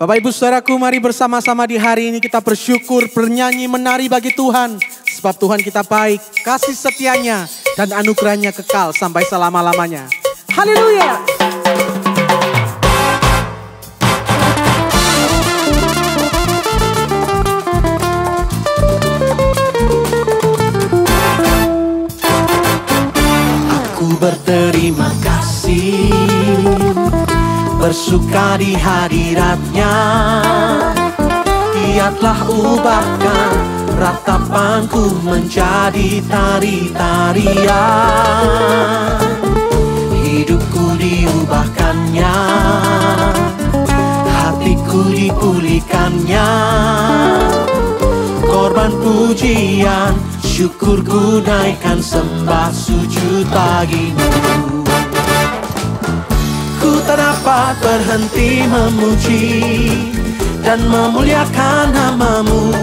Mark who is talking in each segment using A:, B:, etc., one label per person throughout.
A: Bapak Ibu Saudaraku, mari bersama-sama di hari ini kita bersyukur, bernyanyi, menari bagi Tuhan. Sebab Tuhan kita baik, kasih setianya dan anugerahnya kekal sampai selama-lamanya. Haleluya! Aku berterima kasih, bersuka di hadiratnya. Dia telah ubahkan ratapanku menjadi tari-tarian. Hidupku diubahkannya, hatiku dipulihkannya. Korban pujian, syukurku naikkan sembah sujud bagimu. Ku tak dapat berhenti memuji dan memuliakan nama-Mu.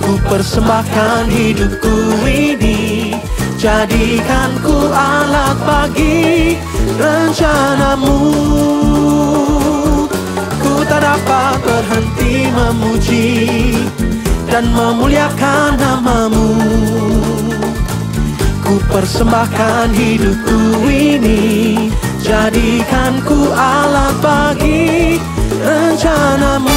A: Ku persembahkan hidupku ini, jadikan ku alat bagi rencana-Mu. Ku tak dapat berhenti memuji dan memuliakan nama-Mu. Ku persembahkan hidupku ini, jadikan ku alat bagi rencana-Mu.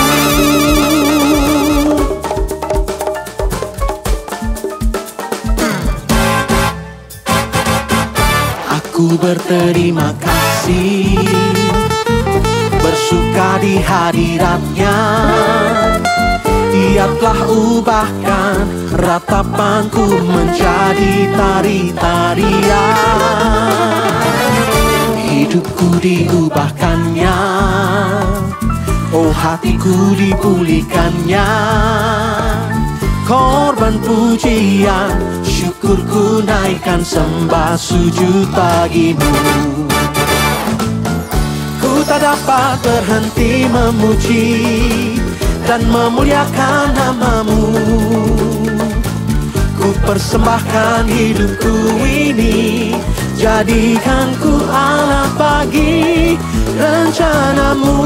A: Aku berterima kasih, bersuka di hadiratnya. Dia telah ubahkan ratapanku menjadi tari-tarian. Hidupku diubahkannya, oh hatiku dipulihkannya. Korban pujian, syukurku naikkan sembah sujud bagimu. Ku tak dapat berhenti memuji dan memuliakan nama-Mu. Ku persembahkan hidupku ini, jadikan ku alat bagi rencana-Mu.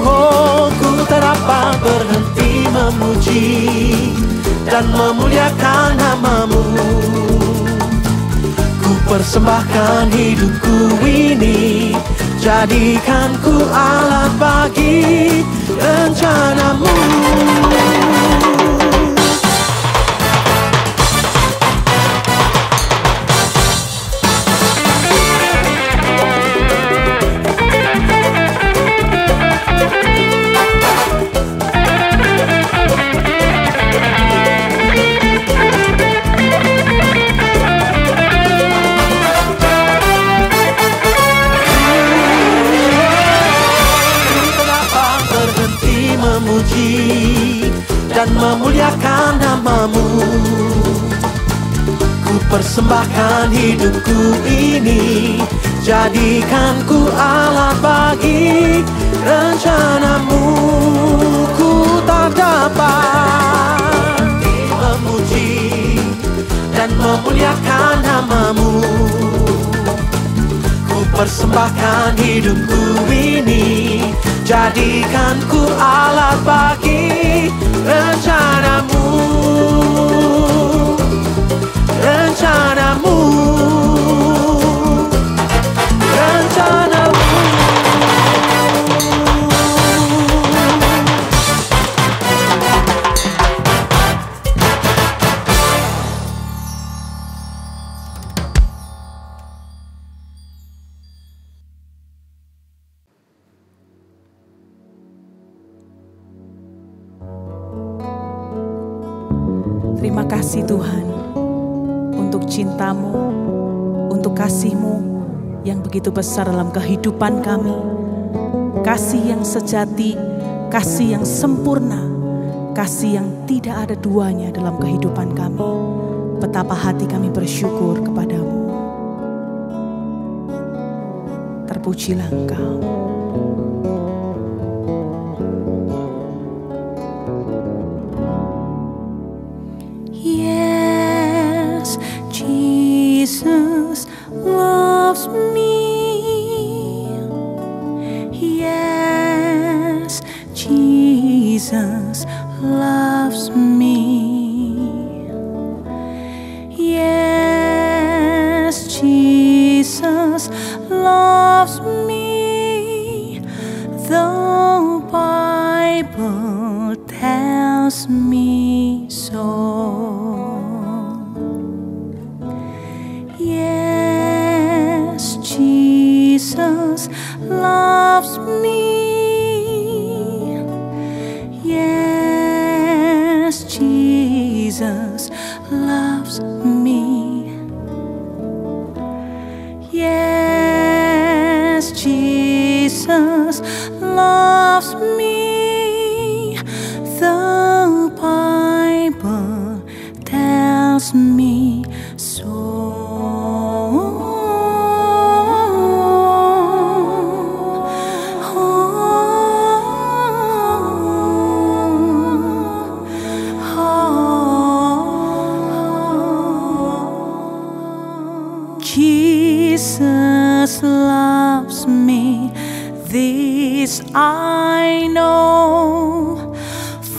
A: Oh, ku tak dapat berhenti memuji dan memuliakan nama-Mu. Ku persembahkan hidupku ini, jadikan ku alat bagi rencana-Mu. Dan memuliakan nama-Mu. Ku persembahkan hidupku ini, jadikan ku alat bagi rencana-Mu. Ku tak dapat memuji dan memuliakan nama-Mu. Ku persembahkan hidupku ini, Jadikanku alat bagi rencanamu, rencanamu, rencanamu.
B: Terima kasih Tuhan untuk cinta-Mu, untuk kasih-Mu yang begitu besar dalam kehidupan kami. Kasih yang sejati, kasih yang sempurna, kasih yang tidak ada duanya dalam kehidupan kami. Betapa hati kami bersyukur kepada-Mu. Terpujilah Engkau.
C: Jesus loves me. Yes, Jesus loves me. Yes, Jesus loves me. The Bible tells me so. Jesus loves me. Yes, Jesus loves me. Yes, Jesus loves me. The Bible tells me so. Jesus loves me, this I know,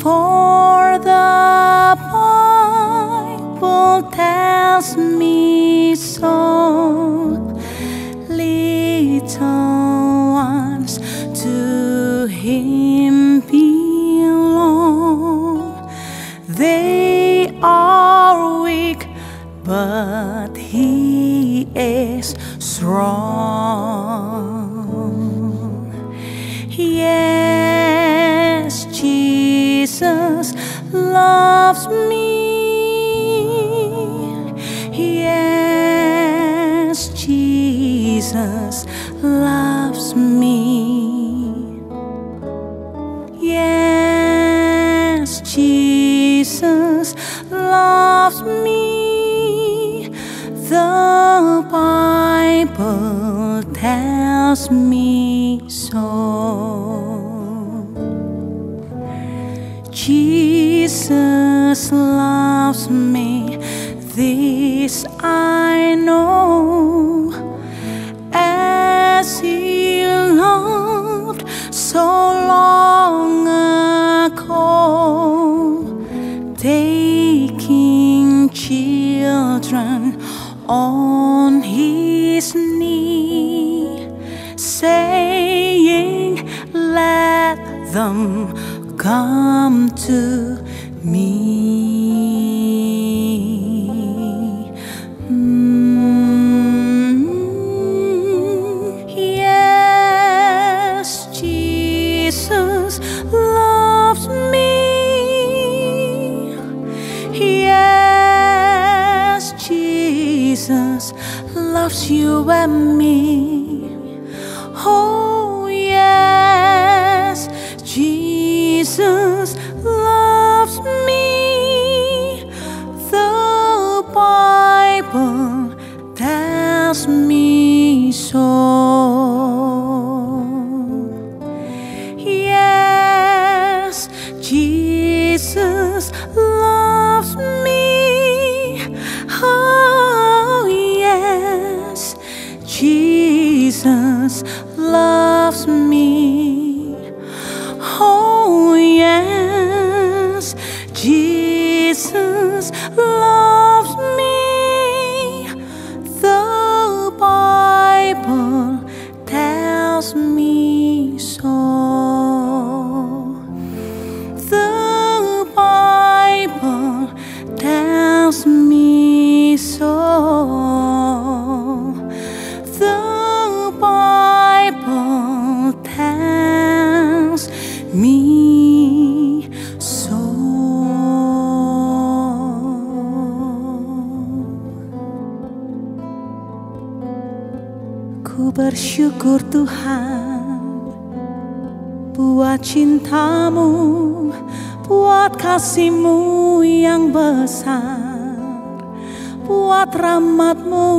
C: for the Bible tells me so. Little ones to Him belong. They are weak, but He is strong. Yes, Jesus loves me. Yes, Jesus loves me. Yes, Jesus loves me. The Bible tells me so. Jesus loves me, this I know, as He loved so long ago, taking children on His knee, saying, let them come to me. Yes, Jesus loves me. Yes, Jesus loves you and me. Oh yes, Jesus loves me. The Bible tells me so. Yes, Jesus loves me. Oh yes, Jesus loves me. bersyukur Tuhan buat cintamu, buat kasih-Mu yang besar, buat rahmat-Mu,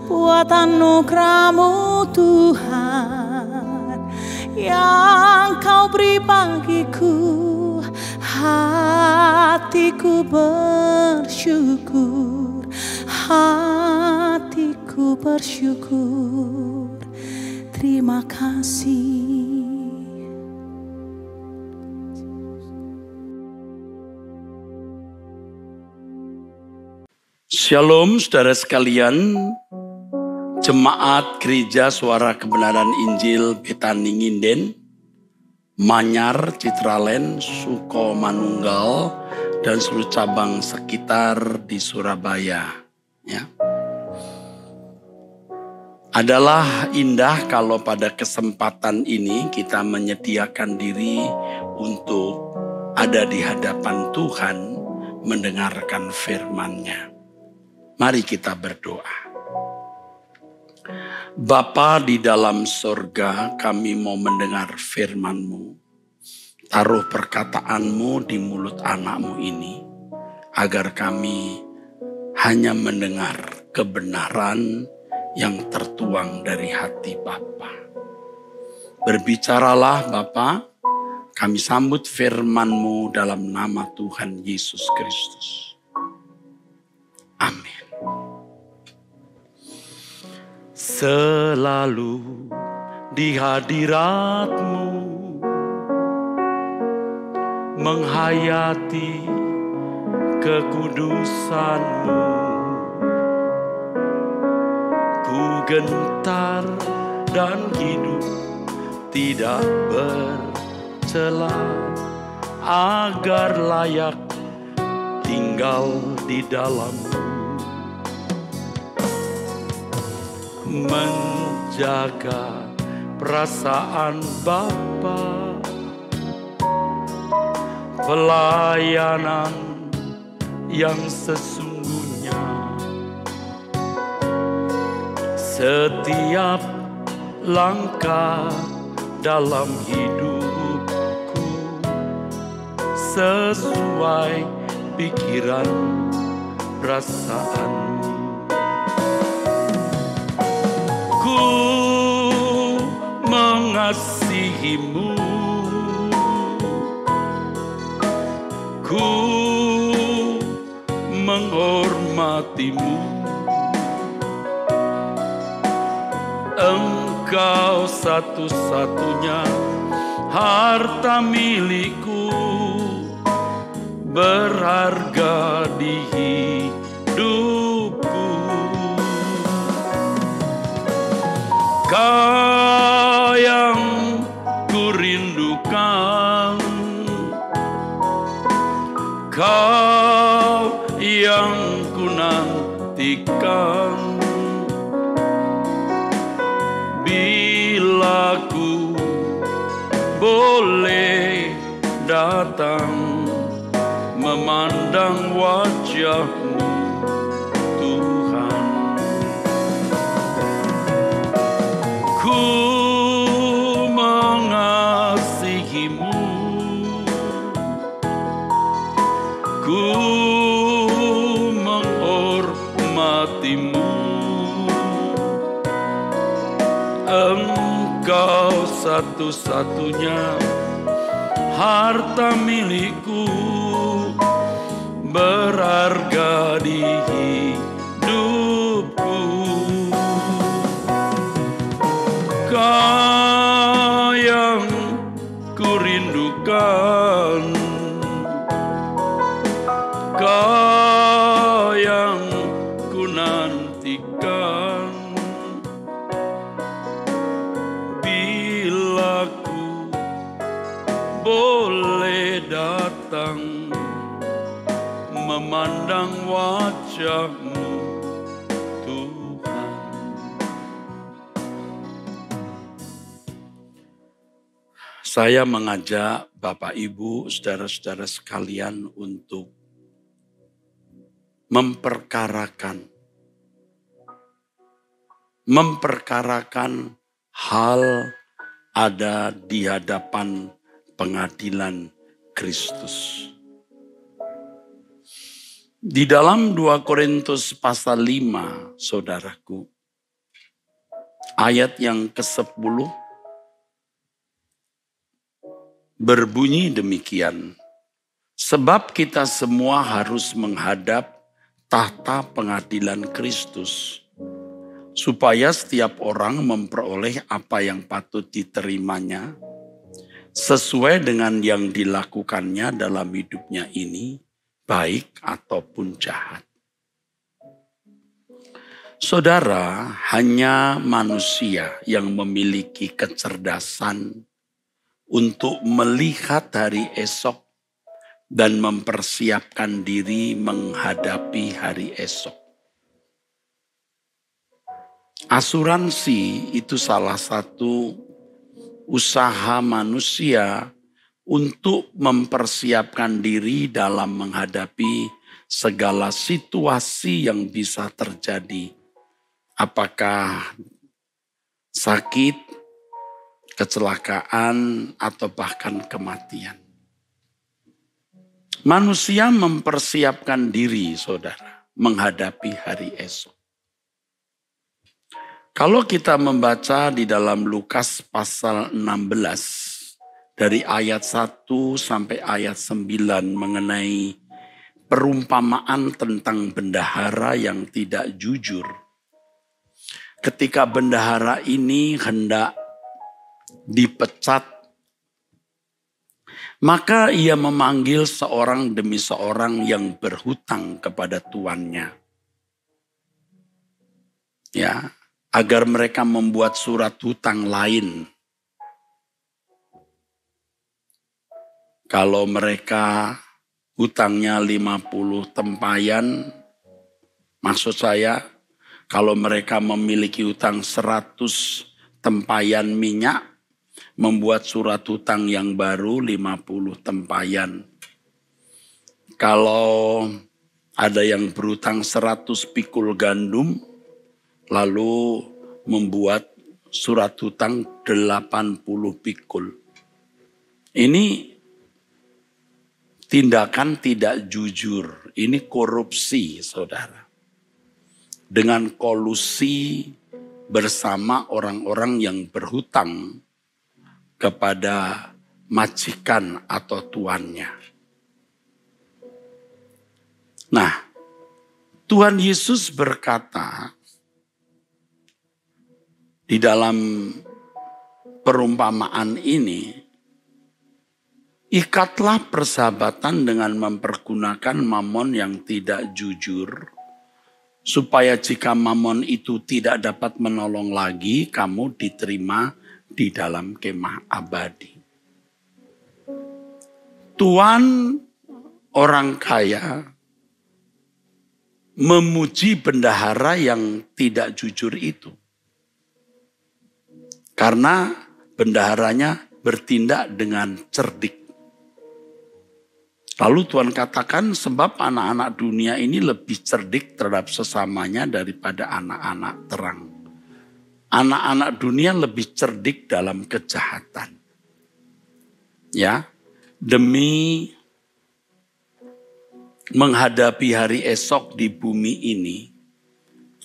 C: buat anugerah-Mu Tuhan yang Kau beri bagiku. Hatiku bersyukur, hatiku bersyukur. Terima kasih.
D: Shalom saudara sekalian, Jemaat Gereja Suara Kebenaran Injil Betani Nginden, Manyar, Citraland, Sukomanunggal, dan seluruh cabang sekitar di Surabaya. Ya. Adalah indah kalau pada kesempatan ini kita menyediakan diri untuk ada di hadapan Tuhan mendengarkan firman-Nya. Mari kita berdoa. Bapa di dalam sorga, kami mau mendengar firman-Mu. Taruh perkataan-Mu di mulut anak-Mu ini, agar kami hanya mendengar kebenaran yang tertuang dari hati Bapa. Berbicaralah Bapa, kami sambut firman-Mu dalam nama Tuhan Yesus Kristus. Amin. Selalu di hadirat-Mu, menghayati kekudusan-Mu, ku gentar dan hidup tidak bercela, agar layak tinggal di dalam-Mu. Menjaga perasaan Bapa, pelayanan yang sesungguhnya, setiap langkah dalam hidupku sesuai pikiran perasaan. Ku mengasihi-Mu, ku menghormati-Mu. Engkau satu-satunya harta milikku, berharga di hidupku. Kau yang ku rindukan, Kau yang ku nantikan. Bila ku boleh datang memandang wajah-Mu Tuhan, ku mengasihi-Mu, ku menghormati-Mu. Engkau satu-satunya harta milikku, berharga di hidupku. Kau yang ku rindukan, Kau yang ku nantikan. Bila ku boleh datang memandang wajah-Mu Tuhan. Saya mengajak Bapak Ibu, saudara-saudara sekalian untuk memperkarakan memperkarakan hal ada di hadapan pengadilan Kristus. Di dalam 2 Korintus pasal 5, saudaraku, ayat yang ke-10 berbunyi demikian. Sebab kita semua harus menghadap tahta pengadilan Kristus, supaya setiap orang memperoleh apa yang patut diterimanya, sesuai dengan yang dilakukannya dalam hidupnya ini, baik ataupun jahat. Saudara, hanya manusia yang memiliki kecerdasan untuk melihat hari esok dan mempersiapkan diri menghadapi hari esok. Asuransi itu salah satu usaha manusia untuk mempersiapkan diri dalam menghadapi segala situasi yang bisa terjadi. Apakah sakit, kecelakaan, atau bahkan kematian. Manusia mempersiapkan diri, saudara, menghadapi hari esok. Kalau kita membaca di dalam Lukas pasal 16, dari ayat 1 sampai ayat 9 mengenai perumpamaan tentang bendahara yang tidak jujur. Ketika bendahara ini hendak dipecat, maka ia memanggil seorang demi seorang yang berhutang kepada tuannya. Ya, agar mereka membuat surat hutang lain. Kalau mereka hutangnya 50 tempayan, maksud saya kalau mereka memiliki hutang 100 tempayan minyak, membuat surat hutang yang baru 50 tempayan. Kalau ada yang berhutang 100 pikul gandum, lalu membuat surat hutang 80 pikul. Ini tindakan tidak jujur, ini korupsi, saudara. Dengan kolusi bersama orang-orang yang berhutang kepada majikan atau tuannya. Nah, Tuhan Yesus berkata di dalam perumpamaan ini, ikatlah persahabatan dengan mempergunakan mamon yang tidak jujur, supaya jika mamon itu tidak dapat menolong lagi, kamu diterima di dalam kemah abadi. Tuan orang kaya memuji bendahara yang tidak jujur itu. Karena bendaharanya bertindak dengan cerdik. Lalu Tuhan katakan sebab anak-anak dunia ini lebih cerdik terhadap sesamanya daripada anak-anak terang. Anak-anak dunia lebih cerdik dalam kejahatan. Ya, demi menghadapi hari esok di bumi ini,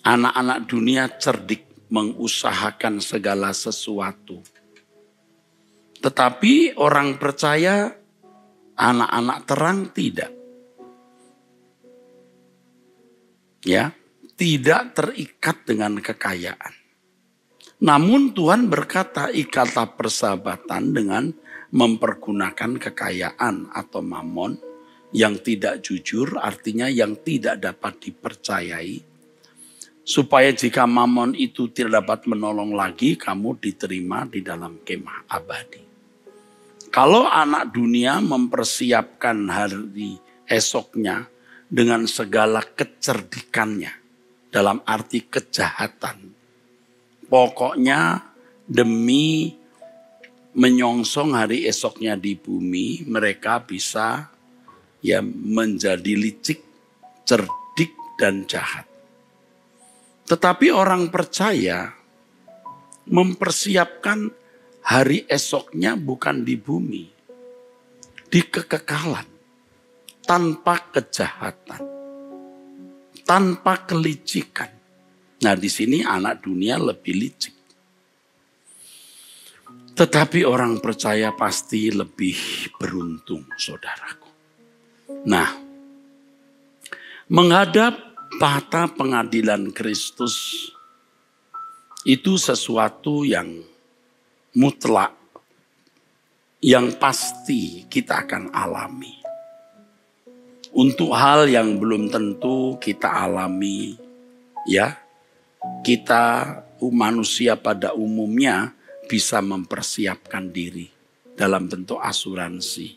D: anak-anak dunia cerdik mengusahakan segala sesuatu. Tetapi orang percaya, anak-anak terang tidak. Ya, tidak terikat dengan kekayaan. Namun Tuhan berkata, ikatlah persahabatan dengan mempergunakan kekayaan atau mamon yang tidak jujur, artinya yang tidak dapat dipercayai. Supaya jika mamon itu tidak dapat menolong lagi, kamu diterima di dalam kemah abadi. Kalau anak dunia mempersiapkan hari esoknya dengan segala kecerdikannya, dalam arti kejahatan, pokoknya demi menyongsong hari esoknya di bumi, mereka bisa menjadi licik, cerdik, dan jahat. Tetapi orang percaya mempersiapkan hari esoknya bukan di bumi, di kekekalan, tanpa kejahatan, tanpa kelicikan. Nah, di sini anak dunia lebih licik. Tetapi orang percaya pasti lebih beruntung, saudaraku. Nah, menghadap tahta pengadilan Kristus itu sesuatu yang mutlak, yang pasti kita akan alami. Untuk hal yang belum tentu kita alami, ya, kita manusia pada umumnya bisa mempersiapkan diri dalam bentuk asuransi.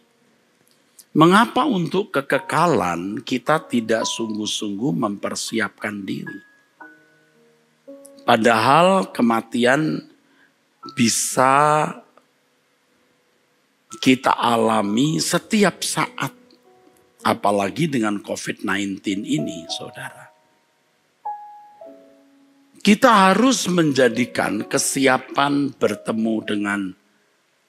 D: Mengapa untuk kekekalan kita tidak sungguh-sungguh mempersiapkan diri? Padahal kematian bisa kita alami setiap saat. Apalagi dengan COVID-19 ini, saudara. Kita harus menjadikan kesiapan bertemu dengan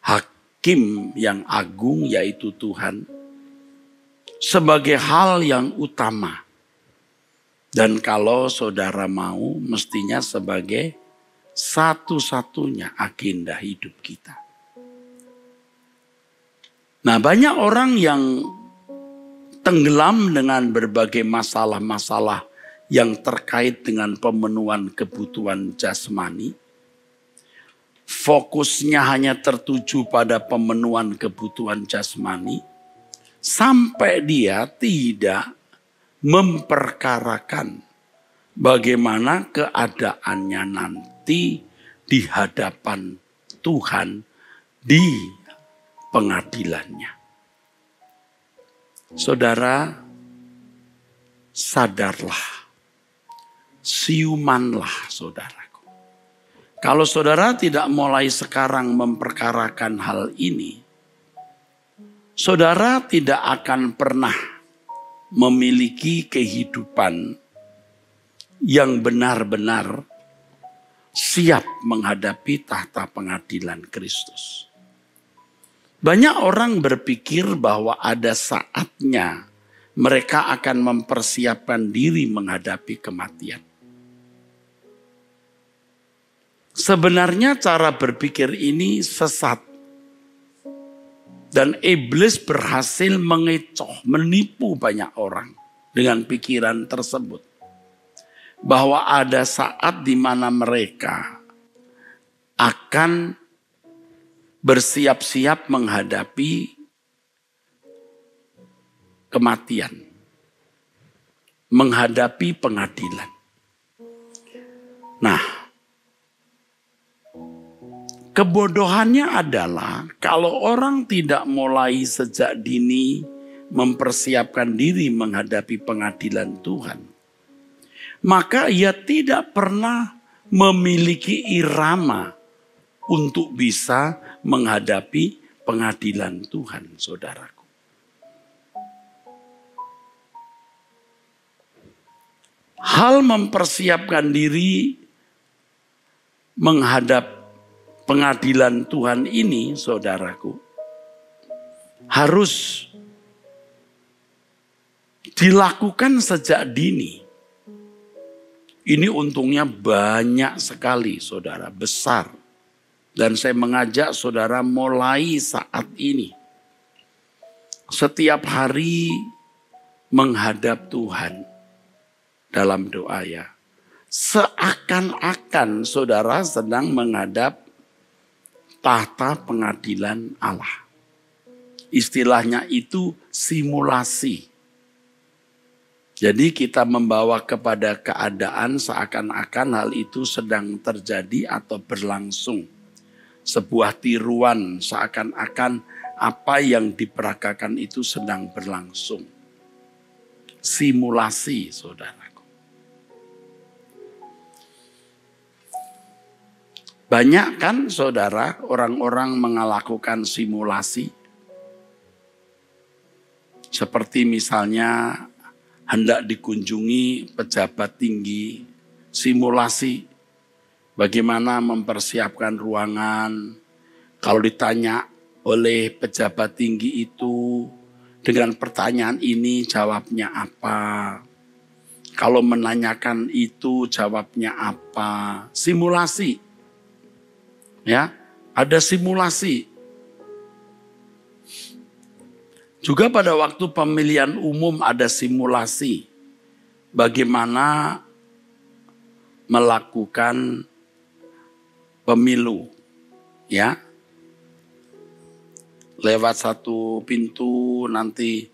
D: Hakim yang agung, yaitu Tuhan, sebagai hal yang utama. Dan kalau saudara mau, mestinya sebagai satu-satunya agenda hidup kita. Nah, banyak orang yang tenggelam dengan berbagai masalah-masalah yang terkait dengan pemenuhan kebutuhan jasmani. Fokusnya hanya tertuju pada pemenuhan kebutuhan jasmani, sampai dia tidak memperkarakan bagaimana keadaannya nanti di hadapan Tuhan di pengadilannya. Saudara, sadarlah, siumanlah saudaraku. Kalau saudara tidak mulai sekarang memperkarakan hal ini, saudara tidak akan pernah memiliki kehidupan yang benar-benar siap menghadapi tahta pengadilan Kristus. Banyak orang berpikir bahwa ada saatnya mereka akan mempersiapkan diri menghadapi kematian. Sebenarnya cara berpikir ini sesat. Dan iblis berhasil mengecoh, menipu banyak orang dengan pikiran tersebut. Bahwa ada saat di mana mereka akan bersiap-siap menghadapi kematian, menghadapi pengadilan. Nah, kebodohannya adalah kalau orang tidak mulai sejak dini mempersiapkan diri menghadapi pengadilan Tuhan, maka ia tidak pernah memiliki irama untuk bisa menghadapi pengadilan Tuhan, saudaraku. Hal mempersiapkan diri menghadap pengadilan Tuhan ini, saudaraku, harus dilakukan sejak dini. Ini untungnya banyak sekali, saudara, besar. Dan saya mengajak saudara mulai saat ini. Setiap hari menghadap Tuhan dalam doa, ya. Seakan-akan saudara sedang menghadap tahta pengadilan Allah. Istilahnya itu simulasi. Jadi kita membawa kepada keadaan seakan-akan hal itu sedang terjadi atau berlangsung. Sebuah tiruan seakan-akan apa yang diperagakan itu sedang berlangsung. Simulasi, saudaraku. Banyak kan, saudara, orang-orang melakukan simulasi. Seperti misalnya hendak dikunjungi pejabat tinggi simulasi bagaimana mempersiapkan ruangan. Kalau ditanya oleh pejabat tinggi itu, dengan pertanyaan ini jawabnya apa? Kalau menanyakan itu jawabnya apa? Simulasi. Ya, ada simulasi. Juga pada waktu pemilihan umum ada simulasi. Bagaimana melakukan pemilu. Ya. Lewat satu pintu nanti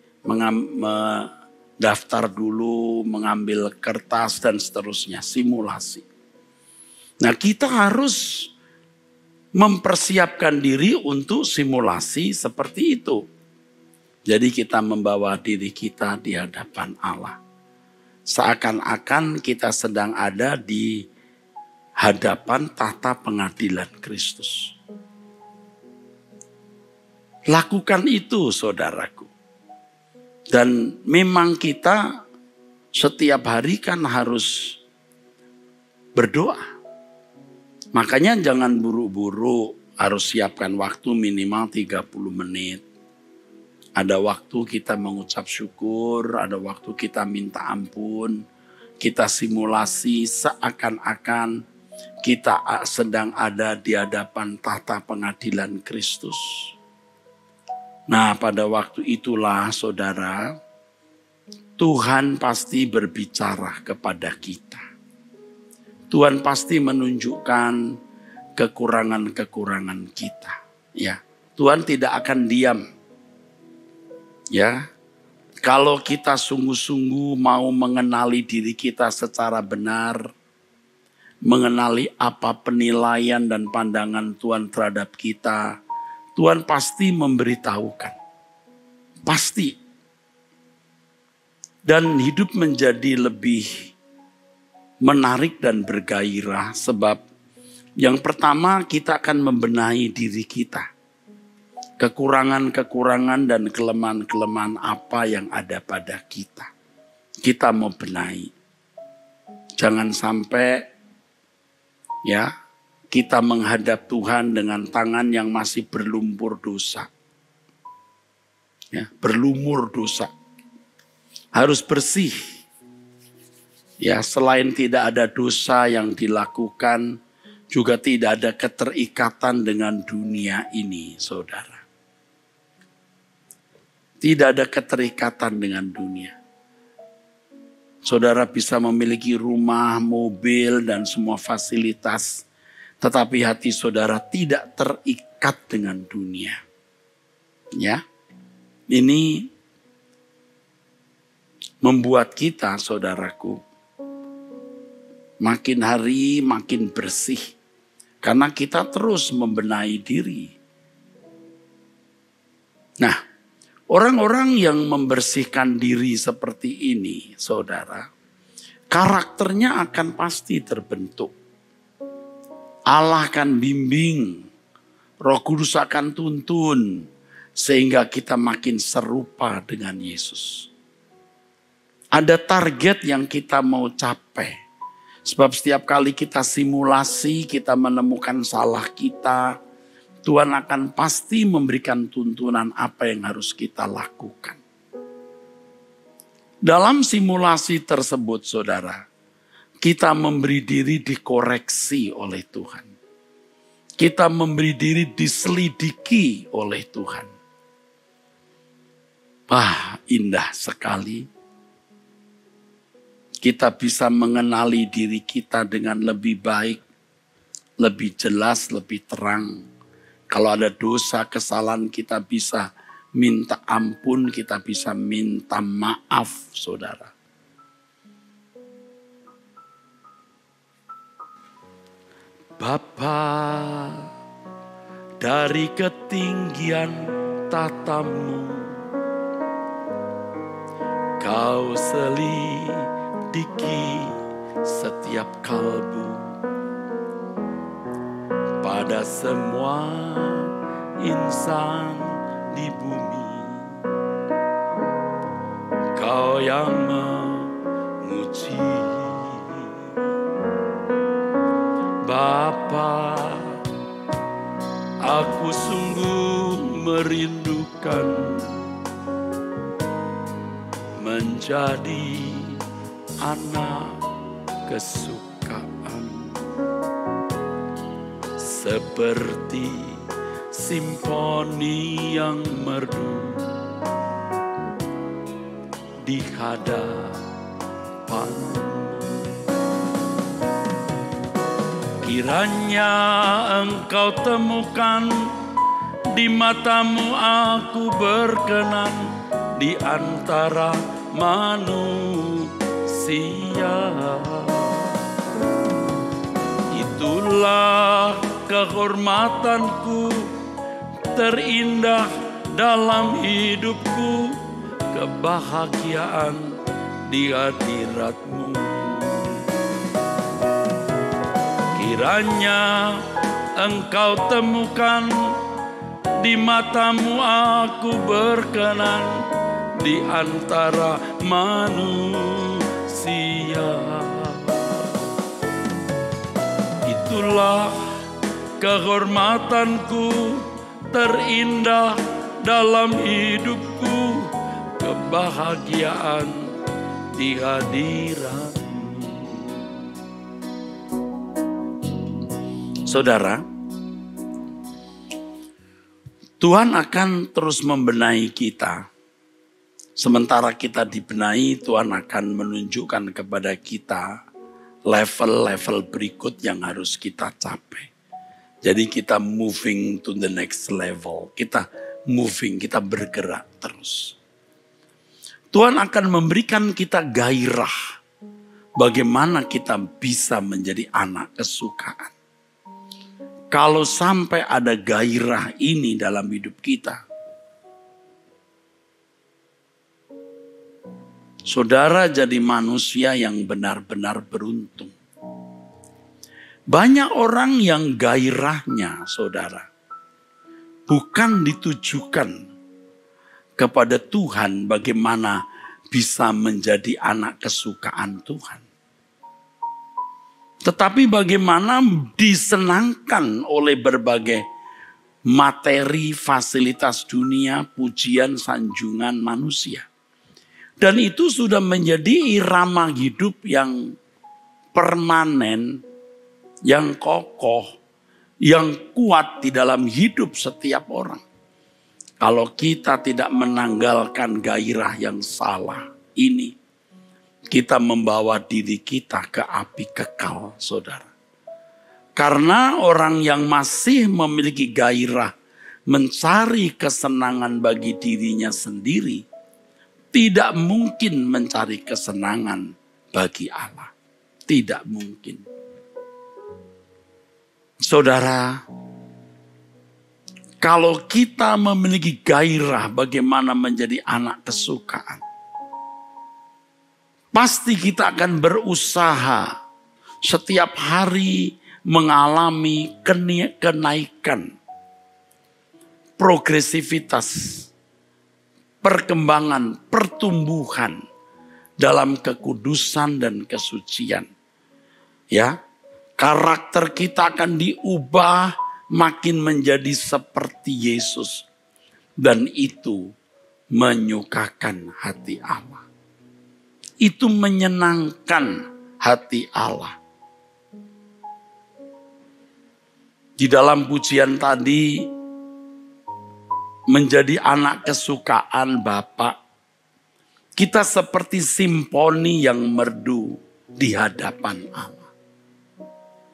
D: daftar dulu, mengambil kertas dan seterusnya, simulasi. Nah, kita harus mempersiapkan diri untuk simulasi seperti itu. Jadi kita membawa diri kita di hadapan Allah. Seakan-akan kita sedang ada di hadapan tahta pengadilan Kristus. Lakukan itu, saudaraku. Dan memang kita setiap hari kan harus berdoa. Makanya jangan buru-buru, harus siapkan waktu minimal 30 menit. Ada waktu kita mengucap syukur, ada waktu kita minta ampun. Kita simulasi seakan-akan kita sedang ada di hadapan tahta pengadilan Kristus. Nah, pada waktu itulah saudara, Tuhan pasti berbicara kepada kita. Tuhan pasti menunjukkan kekurangan-kekurangan kita. Ya, Tuhan tidak akan diam. Ya, kalau kita sungguh-sungguh mau mengenali diri kita secara benar, mengenali apa penilaian dan pandangan Tuhan terhadap kita, Tuhan pasti memberitahukan. Pasti. Dan hidup menjadi lebih menarik dan bergairah sebab yang pertama kita akan membenahi diri kita. Kekurangan-kekurangan dan kelemahan-kelemahan apa yang ada pada kita. Kita mau benahi. Jangan sampai ya kita menghadap Tuhan dengan tangan yang masih berlumpur dosa. Ya, berlumur dosa. Harus bersih. Ya, selain tidak ada dosa yang dilakukan, juga tidak ada keterikatan dengan dunia ini, saudara. Tidak ada keterikatan dengan dunia. Saudara bisa memiliki rumah, mobil, dan semua fasilitas. Tetapi hati saudara tidak terikat dengan dunia. Ya, ini membuat kita, saudaraku, makin hari makin bersih. Karena kita terus membenahi diri. Nah, orang-orang yang membersihkan diri seperti ini, saudara, karakternya akan pasti terbentuk. Allah akan bimbing, Roh Kudus akan tuntun, sehingga kita makin serupa dengan Yesus. Ada target yang kita mau capai. Sebab setiap kali kita simulasi, kita menemukan salah kita, Tuhan akan pasti memberikan tuntunan apa yang harus kita lakukan. Dalam simulasi tersebut, saudara, kita memberi diri dikoreksi oleh Tuhan. Kita memberi diri diselidiki oleh Tuhan. Wah, indah sekali. Kita bisa mengenali diri kita dengan lebih baik, lebih jelas, lebih terang. Kalau ada dosa, kesalahan, kita bisa minta ampun, kita bisa minta maaf, saudara. Bapa, dari ketinggian tatamu, Kau selidiki setiap kalbu. Pada semua insan di bumi, Kau yang menguji. Bapa, aku sungguh merindukan menjadi anak kesukaan, seperti simfoni yang merdu di hadapan. Kiranya Engkau temukan di matamu aku berkenan di antara manusia. Itulah kehormatanku terindah dalam hidupku, kebahagiaan di hadirat-Mu. Kiranya Engkau temukan di matamu aku berkenan di antara manusia. Itulah kehormatanku terindah dalam hidupku, kebahagiaan di hadirat. Saudara, Tuhan akan terus membenahi kita. Sementara kita dibenahi, Tuhan akan menunjukkan kepada kita level-level berikut yang harus kita capai. Jadi kita moving to the next level. Kita moving, kita bergerak terus. Tuhan akan memberikan kita gairah. Bagaimana kita bisa menjadi anak kesukaan. Kalau sampai ada gairah ini dalam hidup kita, saudara jadi manusia yang benar-benar beruntung. Banyak orang yang gairahnya, saudara, bukan ditujukan kepada Tuhan bagaimana bisa menjadi anak kesukaan Tuhan. Tetapi bagaimana disenangkan oleh berbagai materi, fasilitas dunia, pujian, sanjungan manusia. Dan itu sudah menjadi irama hidup yang permanen, yang kokoh, yang kuat di dalam hidup setiap orang. Kalau kita tidak menanggalkan gairah yang salah ini, kita membawa diri kita ke api kekal, saudara. Karena orang yang masih memiliki gairah mencari kesenangan bagi dirinya sendiri, tidak mungkin mencari kesenangan bagi Allah. Tidak mungkin. Saudara, kalau kita memiliki gairah bagaimana menjadi anak kesukaan, pasti kita akan berusaha setiap hari mengalami kenaikan, progresivitas, perkembangan, pertumbuhan dalam kekudusan dan kesucian. Ya, karakter kita akan diubah makin menjadi seperti Yesus, dan itu menyukakan hati Allah. Itu menyenangkan hati Allah. Di dalam pujian tadi, menjadi anak kesukaan Bapa, kita seperti simfoni yang merdu di hadapan Allah.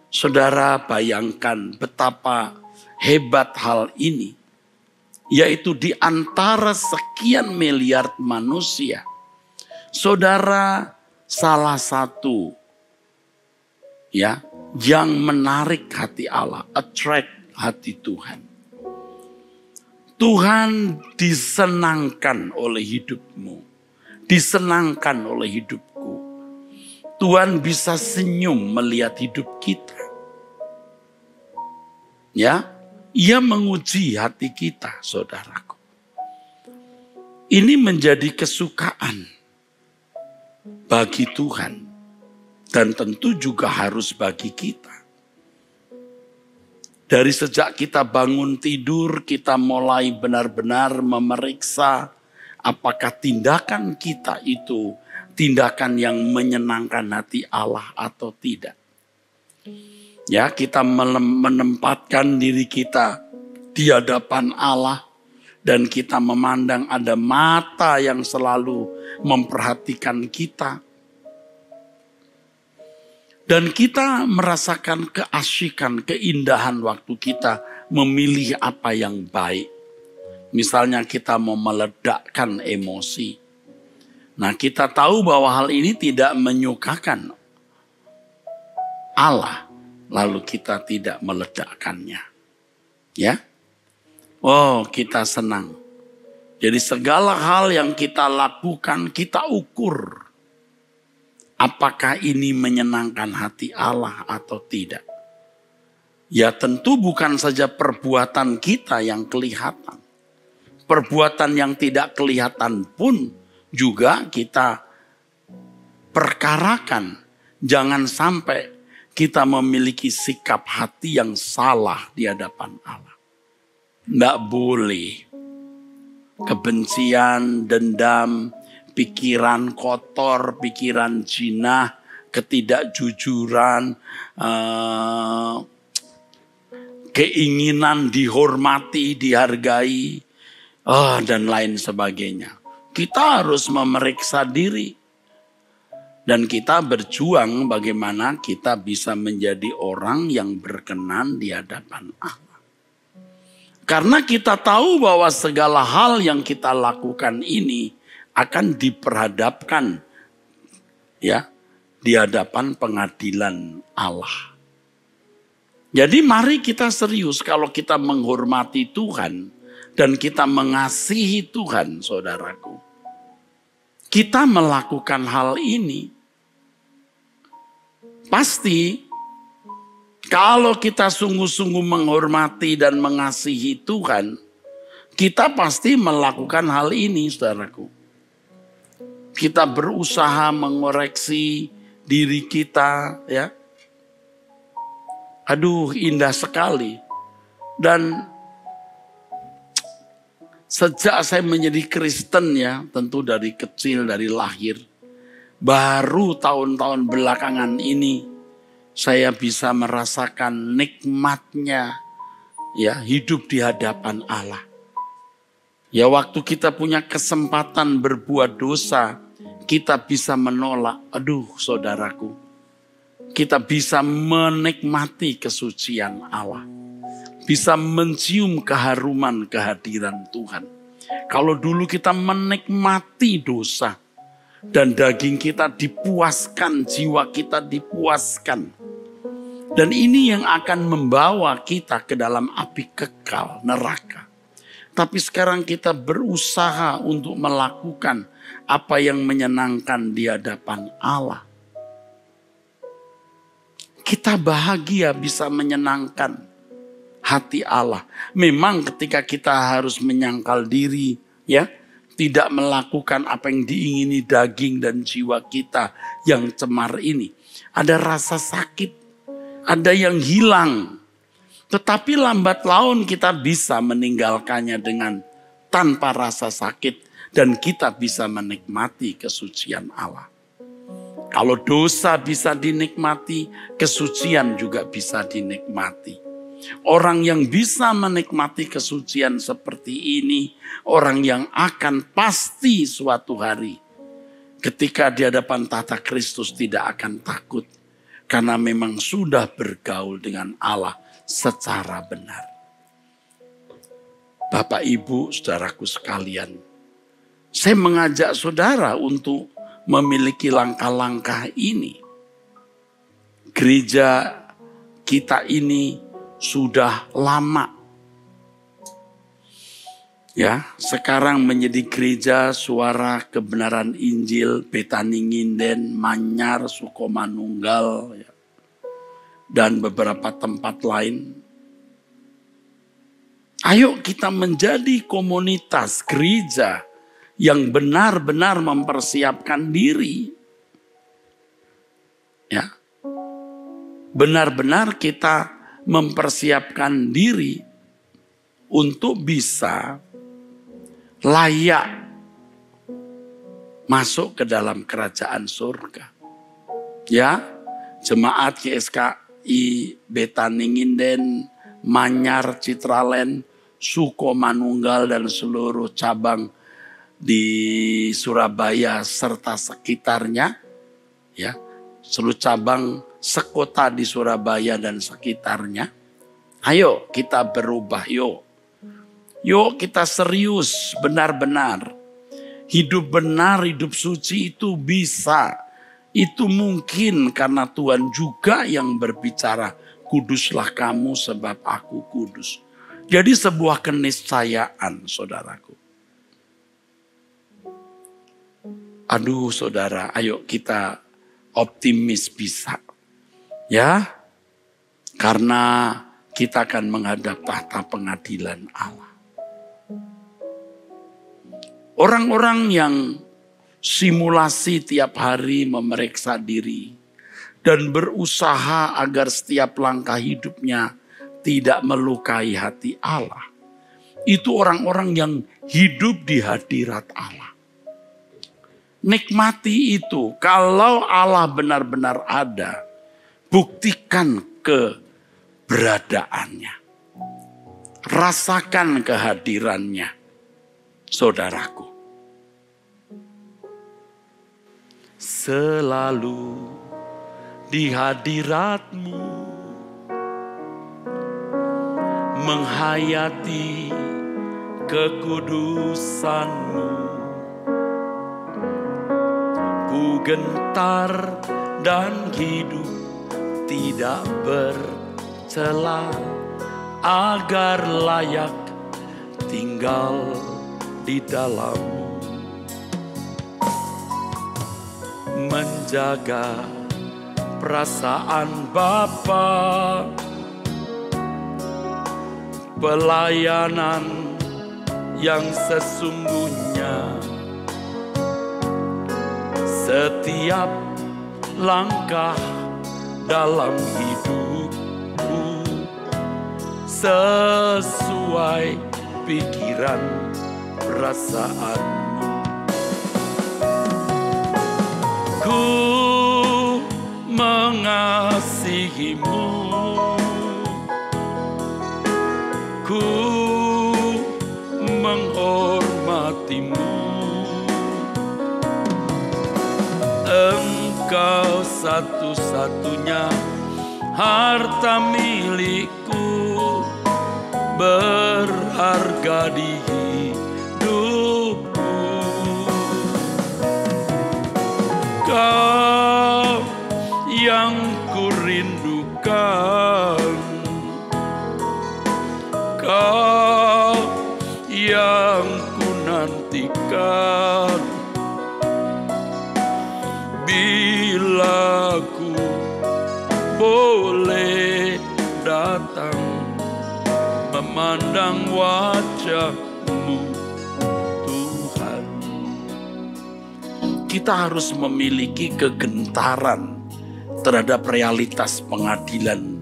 D: Saudara, bayangkan betapa hebat hal ini, yaitu di antara sekian miliar manusia, saudara salah satu ya yang menarik hati Allah, attract hati Tuhan. Tuhan disenangkan oleh hidupmu, disenangkan oleh hidupku. Tuhan bisa senyum melihat hidup kita. Ya, Ia menguji hati kita, saudaraku. Ini menjadi kesukaan bagi Tuhan, dan tentu juga harus bagi kita. Dari sejak kita bangun tidur, kita mulai benar-benar memeriksa apakah tindakan kita itu tindakan yang menyenangkan hati Allah atau tidak. Ya, kita menempatkan diri kita di hadapan Allah dan kita memandang ada mata yang selalu memperhatikan kita. Dan kita merasakan keasyikan, keindahan waktu kita memilih apa yang baik. Misalnya kita mau meledakkan emosi. Nah, kita tahu bahwa hal ini tidak menyukakan Allah. Lalu kita tidak meledakkannya. Ya. Oh, kita senang. Jadi segala hal yang kita lakukan, kita ukur. Apakah ini menyenangkan hati Allah atau tidak? Ya tentu bukan saja perbuatan kita yang kelihatan. Perbuatan yang tidak kelihatan pun juga kita perkarakan. Jangan sampai kita memiliki sikap hati yang salah di hadapan Allah. Tidak boleh. Kebencian, dendam, pikiran kotor, pikiran jinah, ketidakjujuran, keinginan dihormati, dihargai, dan lain sebagainya. Kita harus memeriksa diri. Dan kita berjuang bagaimana kita bisa menjadi orang yang berkenan di hadapan Allah. Karena kita tahu bahwa segala hal yang kita lakukan ini akan diperhadapkan ya di hadapan pengadilan Allah. Jadi mari kita serius kalau kita menghormati Tuhan dan kita mengasihi Tuhan, saudaraku. Kita melakukan hal ini. Pasti kalau kita sungguh-sungguh menghormati dan mengasihi Tuhan, kita pasti melakukan hal ini, saudaraku. Kita berusaha mengoreksi diri kita, ya. Aduh, indah sekali. Dan sejak saya menjadi Kristen ya, tentu dari kecil, dari lahir. Baru tahun-tahun belakangan ini saya bisa merasakan nikmatnya ya hidup di hadapan Allah. Ya waktu kita punya kesempatan berbuat dosa, kita bisa menolak. Aduh saudaraku, kita bisa menikmati kesucian Allah. Bisa mencium keharuman kehadiran Tuhan. Kalau dulu kita menikmati dosa, dan daging kita dipuaskan, jiwa kita dipuaskan. Dan ini yang akan membawa kita ke dalam api kekal, neraka. Tapi sekarang kita berusaha untuk melakukan apa yang menyenangkan di hadapan Allah. Kita bahagia bisa menyenangkan hati Allah. Memang ketika kita harus menyangkal diri, ya, tidak melakukan apa yang diingini daging dan jiwa kita yang cemar ini. Ada rasa sakit, ada yang hilang. Tetapi lambat laun kita bisa meninggalkannya dengan tanpa rasa sakit. Dan kita bisa menikmati kesucian Allah. Kalau dosa bisa dinikmati, kesucian juga bisa dinikmati. Orang yang bisa menikmati kesucian seperti ini, orang yang akan pasti suatu hari ketika di hadapan tahta Kristus tidak akan takut. Karena memang sudah bergaul dengan Allah secara benar. Bapak, Ibu, saudaraku sekalian, saya mengajak saudara untuk memiliki langkah-langkah ini. Gereja kita ini sudah lama. Ya, sekarang menjadi gereja Suara Kebenaran Injil Betani Nginden, Manyar, Sukomanunggal, ya, dan beberapa tempat lain. Ayo kita menjadi komunitas gereja yang benar-benar mempersiapkan diri. Ya. Benar-benar kita mempersiapkan diri untuk bisa layak masuk ke dalam kerajaan surga. Ya, jemaat GSKI Betaninginden, Manyar, Citraland, Sukomanunggal dan seluruh cabang di Surabaya serta sekitarnya, ya, seluruh cabang sekota di Surabaya dan sekitarnya. Ayo kita berubah, yuk kita serius benar-benar. Hidup benar, hidup suci itu bisa. Itu mungkin karena Tuhan juga yang berbicara, kuduslah kamu sebab aku kudus. Jadi sebuah keniscayaan, saudaraku. Aduh saudara, ayo kita optimis bisa. Ya, karena kita akan menghadap tahta pengadilan Allah. Orang-orang yang simulasi tiap hari memeriksa diri dan berusaha agar setiap langkah hidupnya tidak melukai hati Allah. Itu orang-orang yang hidup di hadirat Allah. Nikmati itu. Kalau Allah benar-benar ada, buktikan keberadaannya. Rasakan kehadirannya, saudaraku. Selalu di hadirat-Mu, menghayati kekudusan-Mu. Ku gentar dan hidup tidak bercela, agar layak tinggal di dalam-Mu. Menjaga perasaan Bapa, pelayanan yang sesungguhnya, setiap langkah dalam hidupku sesuai pikiran perasaan. Ku mengasihi-Mu, ku menghormati-Mu. Engkau satu-satunya harta milikku, berharga di hidupku. Kau yang kurindukan, Kau yang kunantikan. Bila ku boleh datang memandang wajah-Mu, Tuhan. Kita harus memiliki kegentaran terhadap realitas pengadilan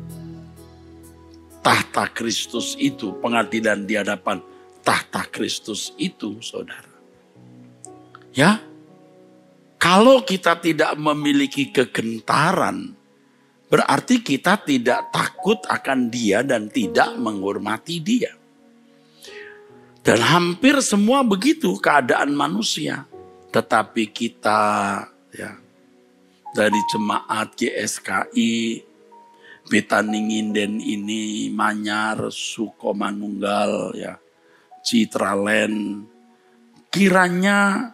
D: tahta Kristus itu, pengadilan di hadapan tahta Kristus itu, saudara. Ya, kalau kita tidak memiliki kegentaran, berarti kita tidak takut akan Dia dan tidak menghormati Dia. Dan hampir semua begitu keadaan manusia. Tetapi kita, ya, dari jemaat GSKI Betaninginden ini, Manyar, Sukomanunggal, ya, Citraland, kiranya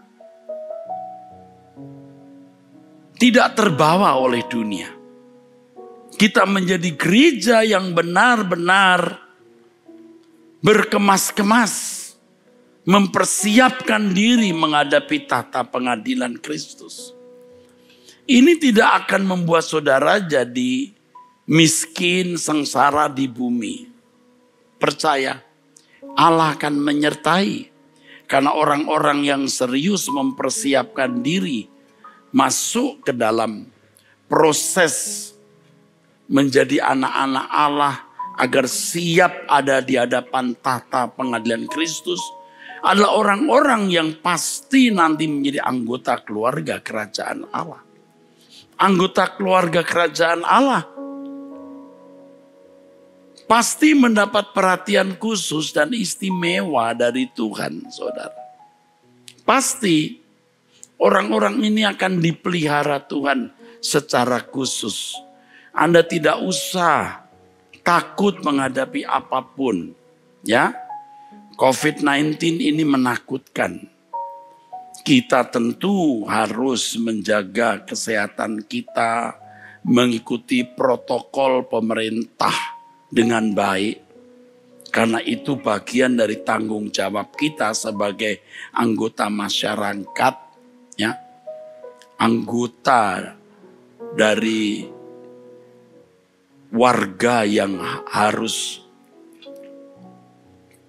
D: tidak terbawa oleh dunia. Kita menjadi gereja yang benar-benar berkemas-kemas, mempersiapkan diri menghadapi tahta pengadilan Kristus. Ini tidak akan membuat saudara jadi miskin, sengsara di bumi. Percaya, Allah akan menyertai. Karena orang-orang yang serius mempersiapkan diri masuk ke dalam proses menjadi anak-anak Allah agar siap ada di hadapan tahta pengadilan Kristus adalah orang-orang yang pasti nanti menjadi anggota keluarga kerajaan Allah. Anggota keluarga kerajaan Allah pasti mendapat perhatian khusus dan istimewa dari Tuhan, saudara. Pasti orang-orang ini akan dipelihara Tuhan secara khusus. Anda tidak usah takut menghadapi apapun, ya. COVID-19 ini menakutkan. Kita tentu harus menjaga kesehatan kita, mengikuti protokol pemerintah dengan baik. Karena itu bagian dari tanggung jawab kita sebagai anggota masyarakat, ya. Anggota dari warga yang harus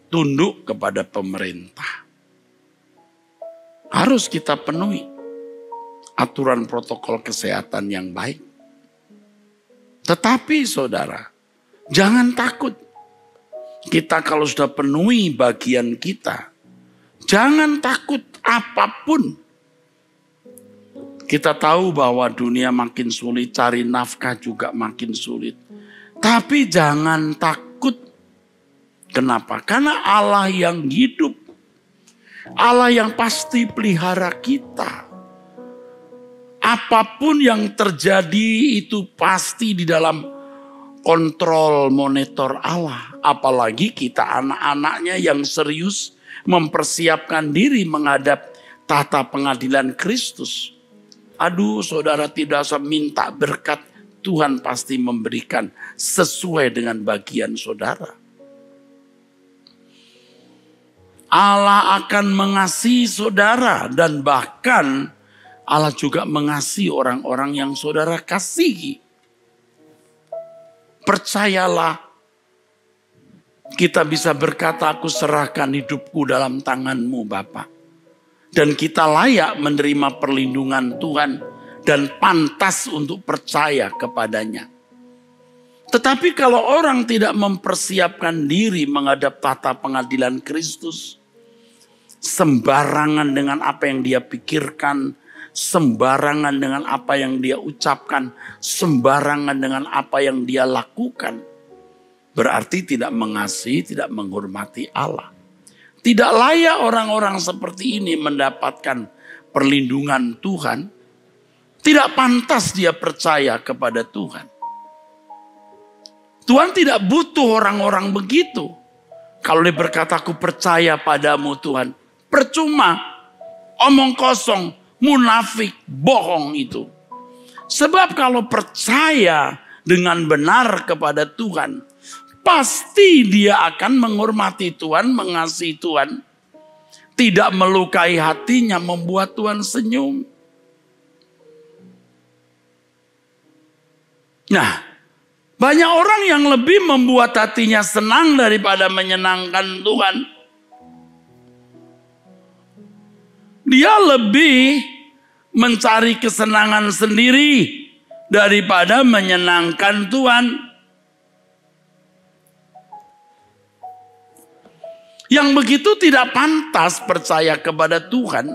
D: tunduk kepada pemerintah. Harus kita penuhi aturan protokol kesehatan yang baik. Tetapi saudara, jangan takut. Kita kalau sudah penuhi bagian kita, jangan takut apapun. Kita tahu bahwa dunia makin sulit, cari nafkah juga makin sulit. Tapi jangan takut. Kenapa? Karena Allah yang hidup, Allah yang pasti pelihara kita. Apapun yang terjadi itu pasti di dalam kontrol monitor Allah. Apalagi kita anak-anaknya yang serius mempersiapkan diri menghadap tahta pengadilan Kristus. Aduh, saudara, tidak usah minta berkat. Tuhan pasti memberikan sesuai dengan bagian saudara. Allah akan mengasihi saudara dan bahkan Allah juga mengasihi orang-orang yang saudara kasihi. Percayalah, kita bisa berkata, aku serahkan hidupku dalam tangan-Mu Bapa. Dan kita layak menerima perlindungan Tuhan dan pantas untuk percaya kepadanya. Tetapi kalau orang tidak mempersiapkan diri menghadap tahta pengadilan Kristus, sembarangan dengan apa yang dia pikirkan, sembarangan dengan apa yang dia ucapkan, sembarangan dengan apa yang dia lakukan, berarti tidak mengasihi, tidak menghormati Allah. Tidak layak orang-orang seperti ini mendapatkan perlindungan Tuhan. Tidak pantas dia percaya kepada Tuhan. Tuhan tidak butuh orang-orang begitu. Kalau dia berkata, aku percaya padamu Tuhan, percuma, omong kosong, munafik, bohong itu. Sebab kalau percaya dengan benar kepada Tuhan, pasti dia akan menghormati Tuhan, mengasihi Tuhan. Tidak melukai hatinya, membuat Tuhan senyum. Nah, banyak orang yang lebih membuat hatinya senang daripada menyenangkan Tuhan. Dia lebih mencari kesenangan sendiri daripada menyenangkan Tuhan. Yang begitu tidak pantas percaya kepada Tuhan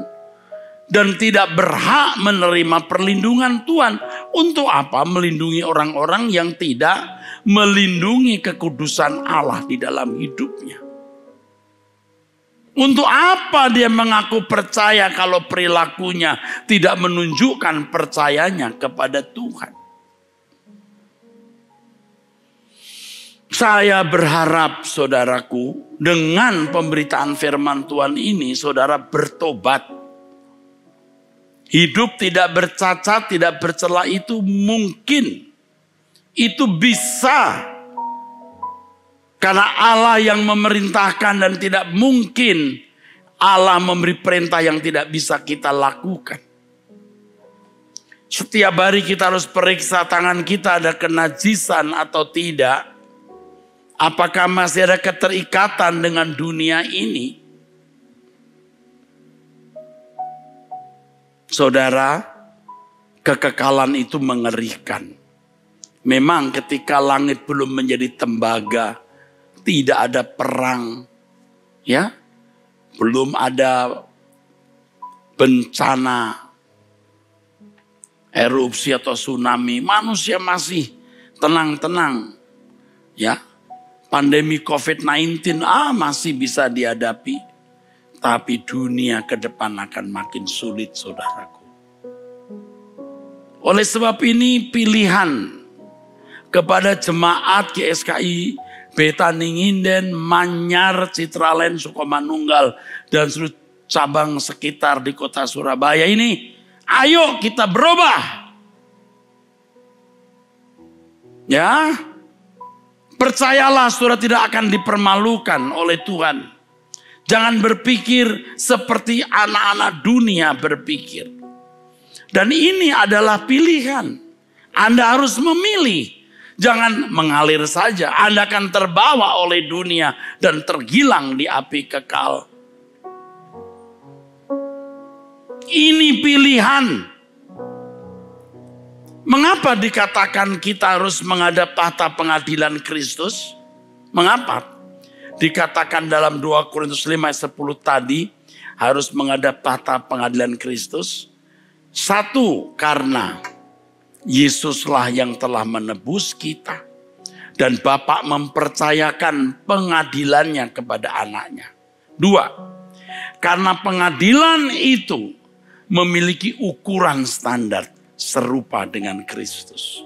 D: dan tidak berhak menerima perlindungan Tuhan. Untuk apa melindungi orang-orang yang tidak melindungi kekudusan Allah di dalam hidupnya? Untuk apa dia mengaku percaya kalau perilakunya tidak menunjukkan percayanya kepada Tuhan? Saya berharap saudaraku, dengan pemberitaan firman Tuhan ini saudara bertobat. Hidup tidak bercacat, tidak bercela itu mungkin. Itu bisa. Karena Allah yang memerintahkan dan tidak mungkin Allah memberi perintah yang tidak bisa kita lakukan. Setiap hari kita harus periksa tangan kita ada kenajisan atau tidak. Apakah masih ada keterikatan dengan dunia ini? Saudara, kekekalan itu mengerikan. Memang ketika langit belum menjadi tembaga, tidak ada perang, ya, belum ada bencana, erupsi atau tsunami, manusia masih tenang-tenang, ya. Pandemi COVID-19 masih bisa dihadapi, tapi dunia ke depan akan makin sulit, saudaraku. Oleh sebab ini pilihan kepada jemaat GSKI Betaninginden, Manyar, Citraland, Sukomanunggal, dan seluruh cabang sekitar di kota Surabaya ini, ayo kita berubah. Ya, percayalah saudara tidak akan dipermalukan oleh Tuhan. Jangan berpikir seperti anak-anak dunia berpikir. Dan ini adalah pilihan. Anda harus memilih. Jangan mengalir saja. Anda akan terbawa oleh dunia dan tergilang di api kekal. Ini pilihan. Mengapa dikatakan kita harus menghadap tahta pengadilan Kristus? Mengapa? Dikatakan dalam 2 Korintus 5 ayat 10 tadi harus menghadap tahta pengadilan Kristus. Satu, karena Yesuslah yang telah menebus kita. Dan Bapa mempercayakan pengadilannya kepada anaknya. Dua, karena pengadilan itu memiliki ukuran standar serupa dengan Kristus.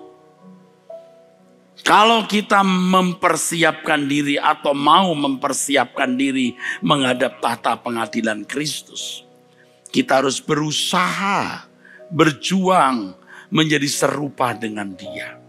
D: Kalau kita mempersiapkan diri atau mau mempersiapkan diri menghadap tahta pengadilan Kristus, kita harus berusaha, berjuang menjadi serupa dengan Dia.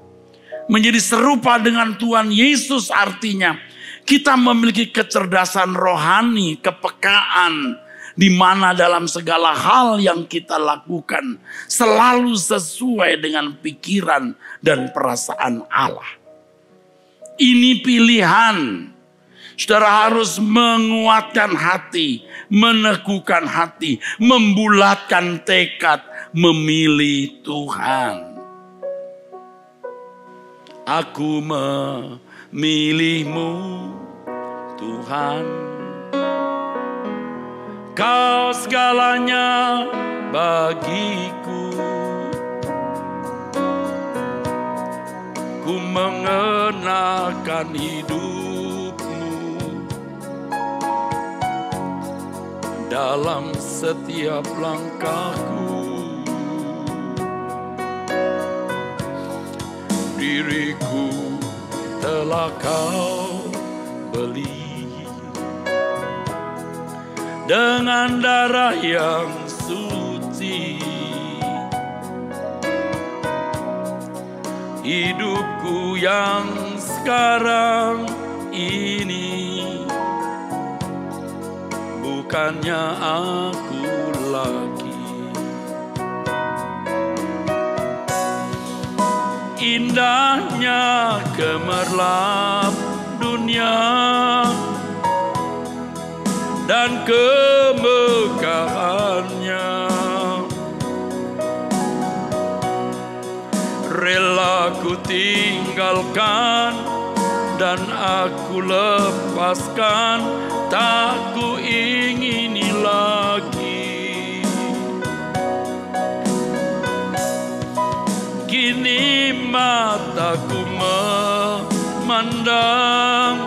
D: Menjadi serupa dengan Tuhan Yesus artinya kita memiliki kecerdasan rohani, kepekaan, di mana dalam segala hal yang kita lakukan selalu sesuai dengan pikiran dan perasaan Allah. Ini pilihan. Saudara harus menguatkan hati, meneguhkan hati, membulatkan tekad, memilih Tuhan. Aku memilihmu, Tuhan. Kau segalanya bagiku. Ku mengenakan hidupmu dalam setiap langkahku. Diriku telah kau beli dengan darah yang suci. Hidupku yang sekarang ini bukannya aku lagi. Indahnya gemerlap dunia dan kemegahannya. Rela ku tinggalkan dan aku lepaskan, tak ku ingini lagi. Kini mataku memandang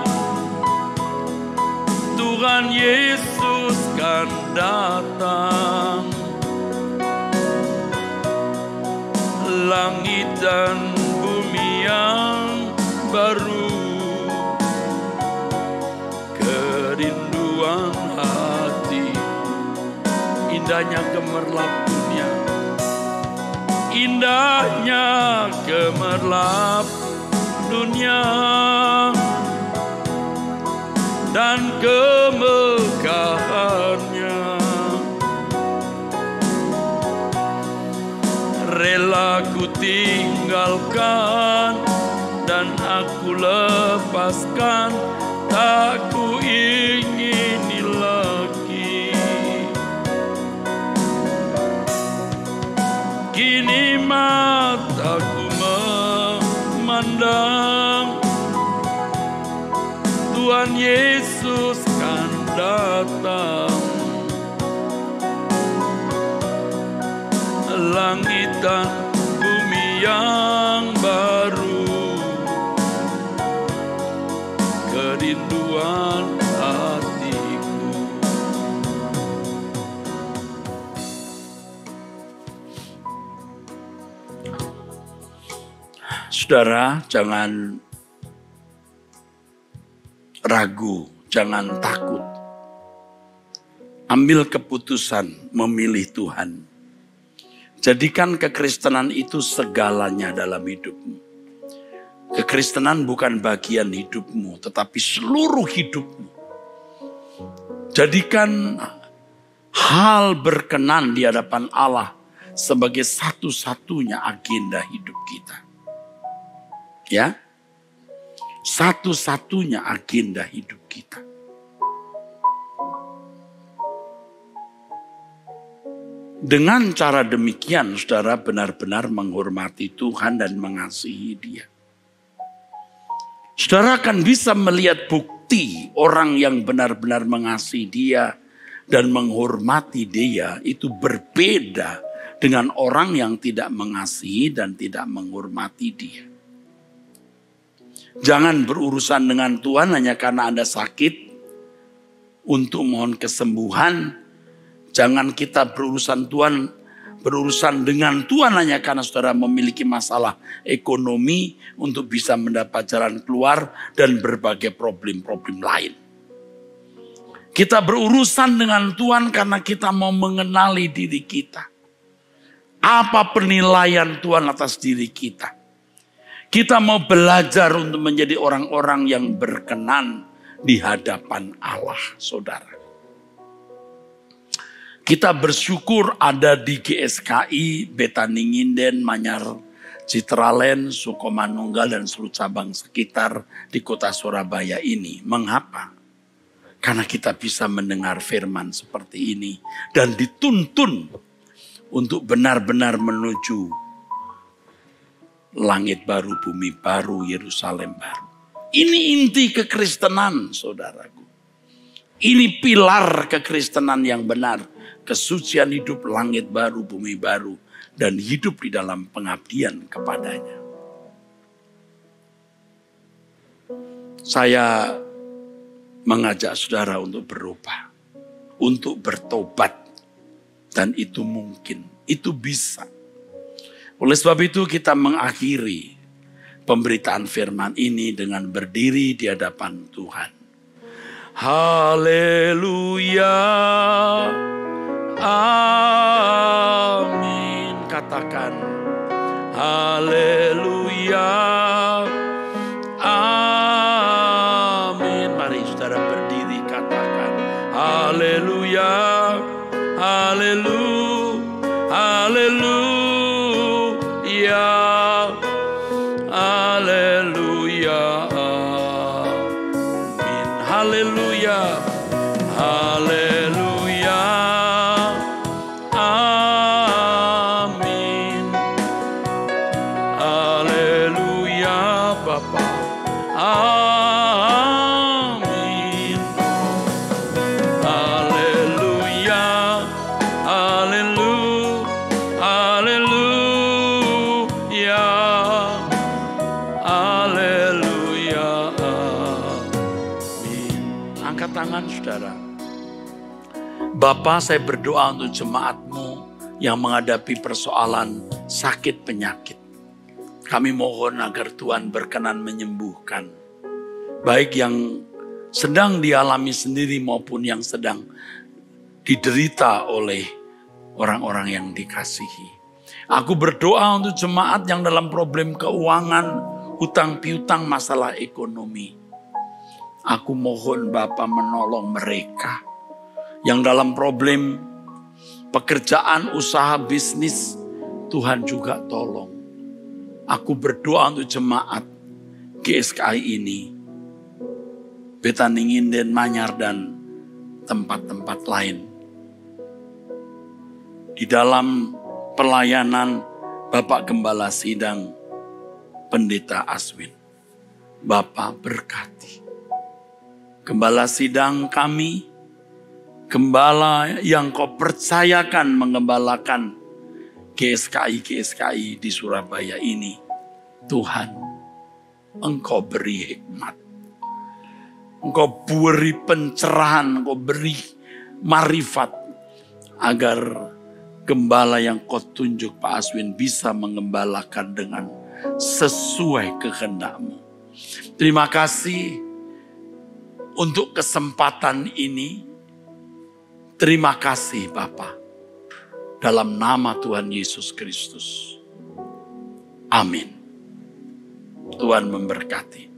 D: Tuhan Yesus kan datang. Langit dan bumi yang baru, kerinduan hatiku. Indahnya gemerlap dunia, indahnya gemerlap dunia dan kemegahannya. Rela ku tinggalkan dan aku lepaskan, tak ku ingini lagi. Kini mataku memandang memandang Tuhan Yesus kan datang. Langit dan bumi yang baru, kerinduan hatiku. Saudara, jangan ragu, jangan takut. Ambil keputusan memilih Tuhan. Jadikan kekristenan itu segalanya dalam hidupmu. Kekristenan bukan bagian hidupmu, tetapi seluruh hidupmu. Jadikan hal berkenan di hadapan Allah sebagai satu-satunya agenda hidup kita. Ya, satu-satunya agenda hidup kita. Dengan cara demikian, saudara benar-benar menghormati Tuhan dan mengasihi Dia. Saudara akan bisa melihat bukti orang yang benar-benar mengasihi Dia dan menghormati Dia itu berbeda dengan orang yang tidak mengasihi dan tidak menghormati Dia. Jangan berurusan dengan Tuhan hanya karena Anda sakit untuk mohon kesembuhan. Jangan kita berurusan dengan Tuhan hanya karena saudara memiliki masalah ekonomi untuk bisa mendapat jalan keluar dan berbagai problem-problem lain. Kita berurusan dengan Tuhan karena kita mau mengenali diri kita. Apa penilaian Tuhan atas diri kita? Kita mau belajar untuk menjadi orang-orang yang berkenan di hadapan Allah, saudara. Kita bersyukur ada di GSKI, Betaninginden, Manyar, Citralen, Sukomanunggal, dan seluruh cabang sekitar di kota Surabaya ini. Mengapa? Karena kita bisa mendengar firman seperti ini dan dituntun untuk benar-benar menuju langit baru, bumi baru, Yerusalem baru. Ini inti kekristenan, saudaraku. Ini pilar kekristenan yang benar. Kesucian hidup, langit baru, bumi baru, dan hidup di dalam pengabdian kepadanya. Saya mengajak saudara untuk berubah, untuk bertobat, dan itu mungkin, itu bisa. Oleh sebab itu kita mengakhiri pemberitaan firman ini dengan berdiri di hadapan Tuhan. Haleluya. Amin. Katakan haleluya. Amin. Mari saudara berdiri katakan haleluya. Haleluya. Haleluya. Haleluya. Amin. Haleluya. Haleluya. Saudara, Bapa, saya berdoa untuk jemaat-Mu yang menghadapi persoalan sakit penyakit. Kami mohon agar Tuhan berkenan menyembuhkan, baik yang sedang dialami sendiri maupun yang sedang diderita oleh orang-orang yang dikasihi. Aku berdoa untuk jemaat yang dalam problem keuangan, hutang piutang, masalah ekonomi. Aku mohon Bapa menolong mereka yang dalam problem pekerjaan, usaha, bisnis. Tuhan juga tolong. Aku berdoa untuk jemaat GSKI ini, Betaninginden, Manyar, dan tempat-tempat lain. Di dalam pelayanan Bapak Gembala Sidang, Pendeta Aswin. Bapa berkati. Gembala sidang kami, gembala yang kau percayakan mengembalakan GSKI di Surabaya ini. Tuhan, Engkau beri hikmat. Engkau beri pencerahan, Engkau beri marifat. Agar gembala yang kau tunjuk Pak Aswin bisa mengembalakan dengan sesuai kehendak-Mu. Terima kasih untuk kesempatan ini. Terima kasih Bapa. Dalam nama Tuhan Yesus Kristus. Amin. Tuhan memberkati.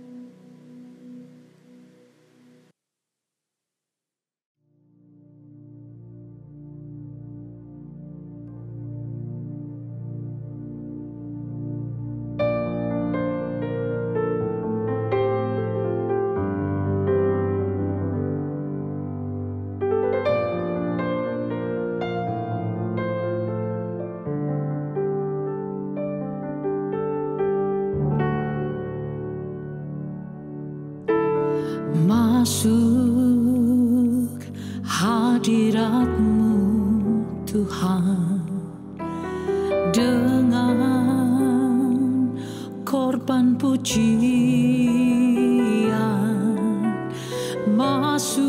C: Masuk hadirat-Mu Tuhan dengan korban pujian. Masuk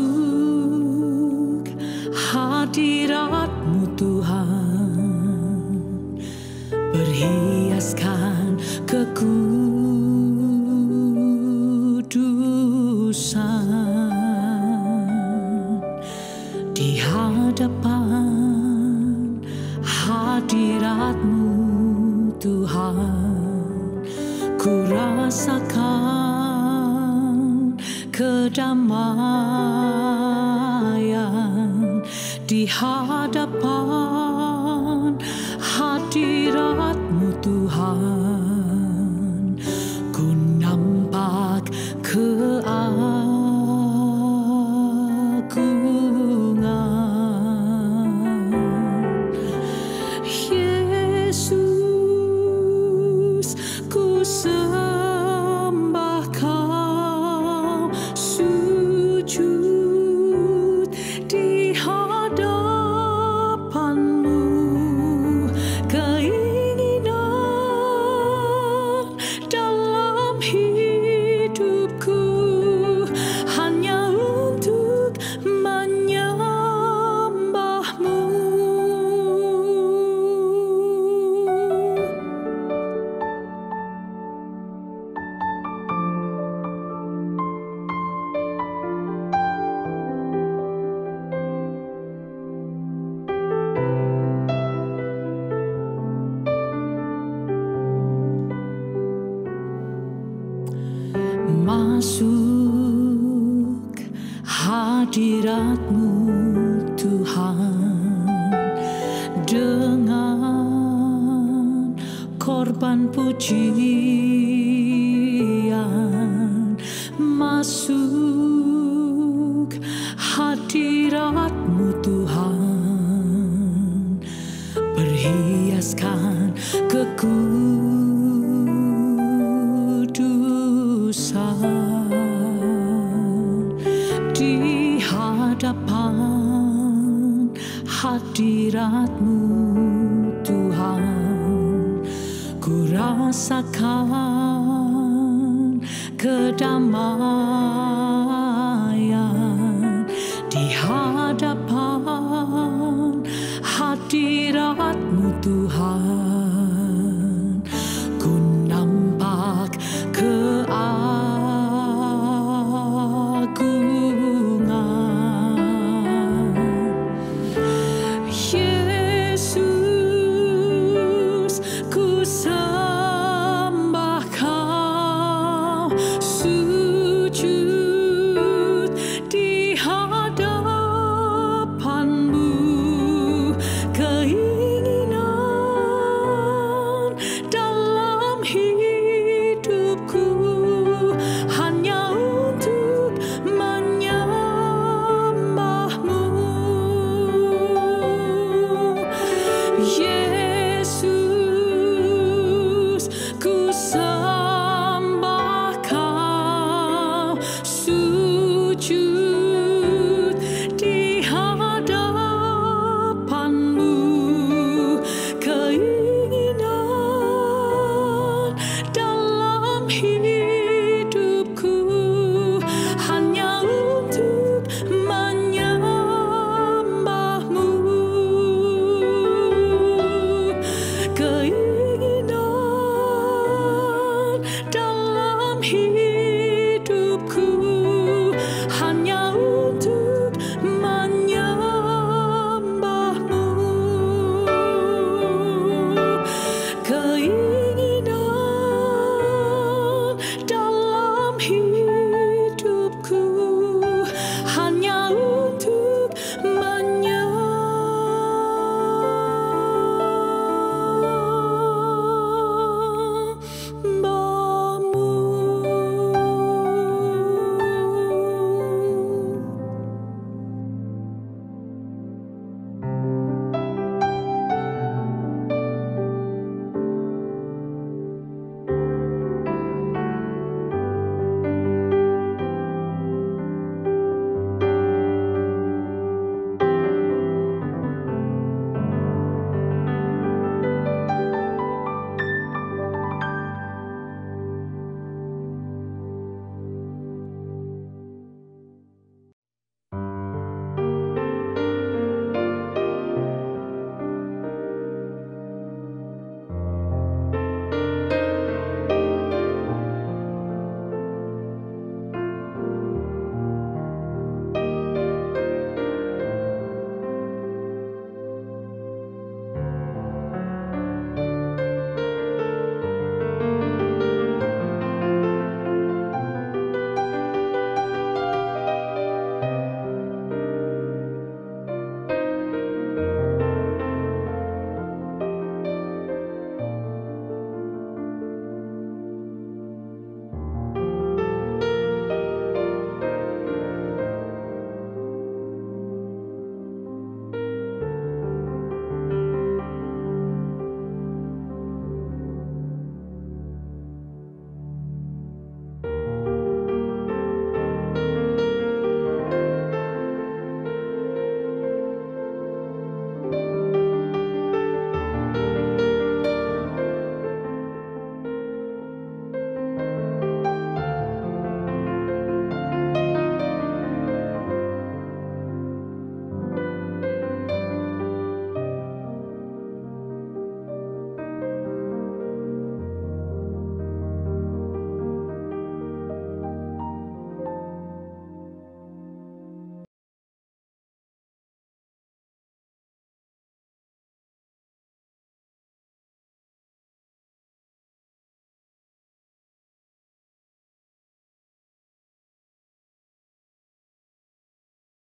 C: hadirat-Mu Tuhan, berhiaskan di hadapan hadirat-Mu Tuhan, ku rasakan kedamaian di hadapan hadirat-Mu Tuhan, ku nampak Yesus, ku sembah Kau, sujud di hadapan-Mu, keinginan dalam hidupku hanya untuk menyembah-Mu. Masuk hadirat-Mu Tuhan dengan korban pujian. Masuk hadirat-Mu Tuhan, berhiaskan di hadapan hadirat-Mu Tuhan, ku rasakan kedamaian di hadapan hadirat-Mu Tuhan, ku nampak Yesus, ku sembah Kau, sujud di hadapan-Mu, keinginan dalam hidupku hanya untuk menyembah-Mu. Yeah.